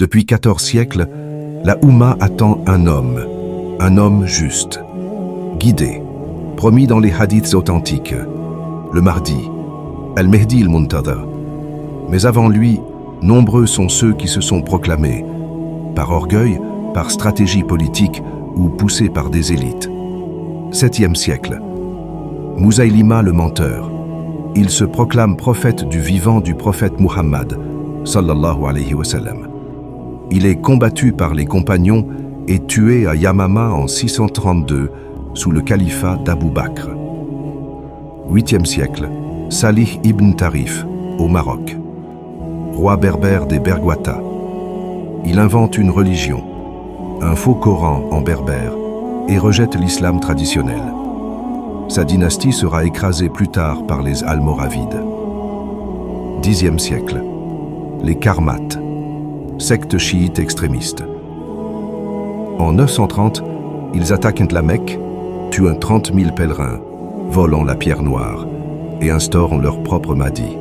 Depuis 14 siècles, la Oumma attend un homme juste, guidé, promis dans les hadiths authentiques, le Mahdi, Al-Mehdi al-Muntadha. Mais avant lui, nombreux sont ceux qui se sont proclamés, par orgueil, par stratégie politique ou poussés par des élites. 7e siècle. Musaylima le menteur. Il se proclame prophète du vivant du prophète Muhammad, sallallahu alayhi wa sallam. Il est combattu par les compagnons et tué à Yamama en 632 sous le califat d'Abu Bakr. 8e siècle. Salih ibn Tarif, au Maroc. Roi berbère des Bergwata. Il invente une religion, un faux Coran en berbère, et rejette l'islam traditionnel. Sa dynastie sera écrasée plus tard par les Almoravides. 10e siècle. Les Karmates, secte chiite extrémiste. En 930, ils attaquent la Mecque, tuent 30 000 pèlerins, volent la pierre noire et instaurent leur propre Mahdi.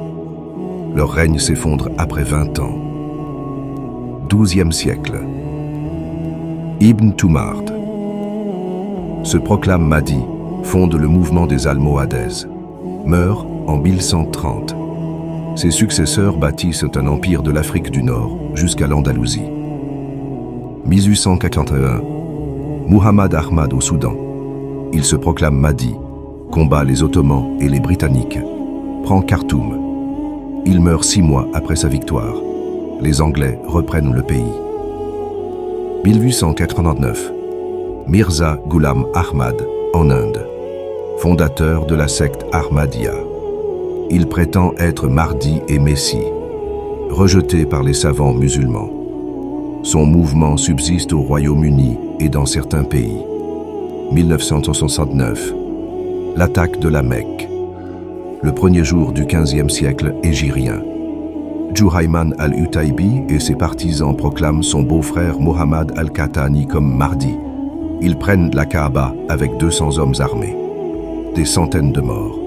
Leur règne s'effondre après 20 ans. 12e siècle. Ibn Tumard se proclame Mahdi, fonde le mouvement des Almohades, meurt en 1130. Ses successeurs bâtissent un empire de l'Afrique du Nord jusqu'à l'Andalousie. 1881, Muhammad Ahmad au Soudan. Il se proclame Mahdi, combat les Ottomans et les Britanniques, prend Khartoum. Il meurt 6 mois après sa victoire. Les Anglais reprennent le pays. 1889, Mirza Ghulam Ahmad en Inde, fondateur de la secte Ahmadiyya. Il prétend être Mahdi et Messie, rejeté par les savants musulmans. Son mouvement subsiste au Royaume-Uni et dans certains pays. 1969, l'attaque de la Mecque. Le premier jour du XVe siècle hégirien. Juhayman al-Utaybi et ses partisans proclament son beau-frère Mohammad al-Qahtani comme Mahdi. Ils prennent la Kaaba avec 200 hommes armés. Des centaines de morts.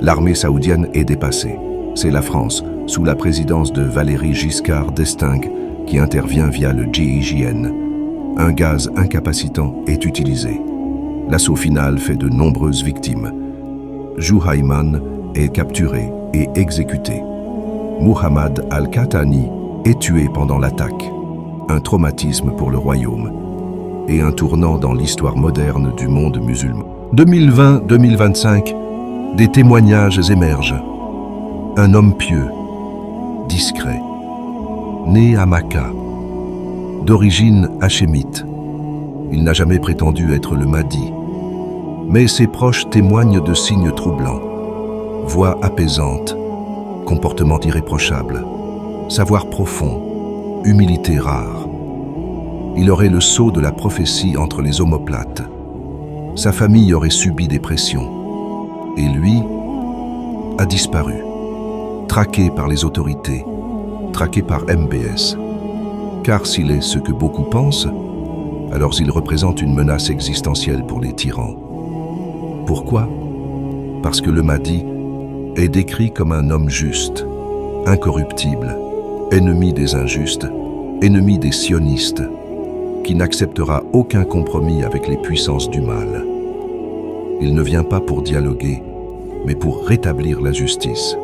L'armée saoudienne est dépassée. C'est la France, sous la présidence de Valéry Giscard d'Estaing, qui intervient via le GIGN. Un gaz incapacitant est utilisé. L'assaut final fait de nombreuses victimes. Juhayman est capturé et exécuté. Mohammad al-Qahtani est tué pendant l'attaque. Un traumatisme pour le royaume et un tournant dans l'histoire moderne du monde musulman. 2020-2025, des témoignages émergent. Un homme pieux, discret, né à Makkah, d'origine hachémite. Il n'a jamais prétendu être le Mahdi, mais ses proches témoignent de signes troublants. Voix apaisante, comportement irréprochable, savoir profond, humilité rare. Il aurait le sceau de la prophétie entre les omoplates. Sa famille aurait subi des pressions. Et lui a disparu, traqué par les autorités, traqué par MBS. Car s'il est ce que beaucoup pensent, alors il représente une menace existentielle pour les tyrans. Pourquoi? Parce que le Mahdi est décrit comme un homme juste, incorruptible, ennemi des injustes, ennemi des sionistes, qui n'acceptera aucun compromis avec les puissances du mal. Il ne vient pas pour dialoguer, mais pour rétablir la justice.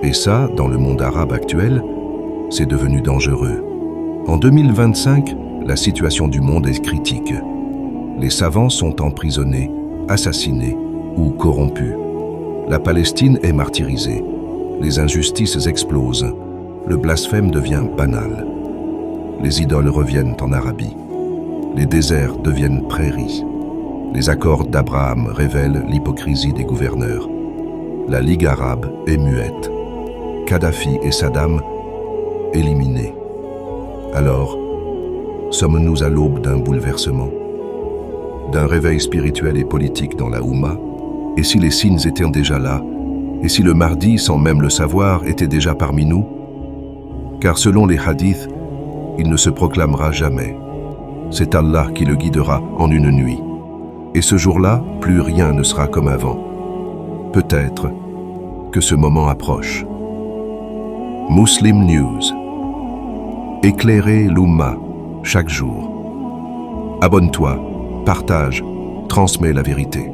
Et ça, dans le monde arabe actuel, c'est devenu dangereux. En 2025, la situation du monde est critique. Les savants sont emprisonnés, assassinés ou corrompus. La Palestine est martyrisée. Les injustices explosent. Le blasphème devient banal. Les idoles reviennent en Arabie. Les déserts deviennent prairies. Les accords d'Abraham révèlent l'hypocrisie des gouverneurs. La Ligue arabe est muette. Kadhafi et Saddam éliminés. Alors, sommes-nous à l'aube d'un bouleversement, d'un réveil spirituel et politique dans la Oumma? Et si les signes étaient déjà là? Et si le Mahdi, sans même le savoir, était déjà parmi nous? Car selon les hadiths, il ne se proclamera jamais. C'est Allah qui le guidera en une nuit. Et ce jour-là, plus rien ne sera comme avant. Peut-être que ce moment approche. Muslim News. Éclairer l'Oumma chaque jour. Abonne-toi, partage, transmets la vérité.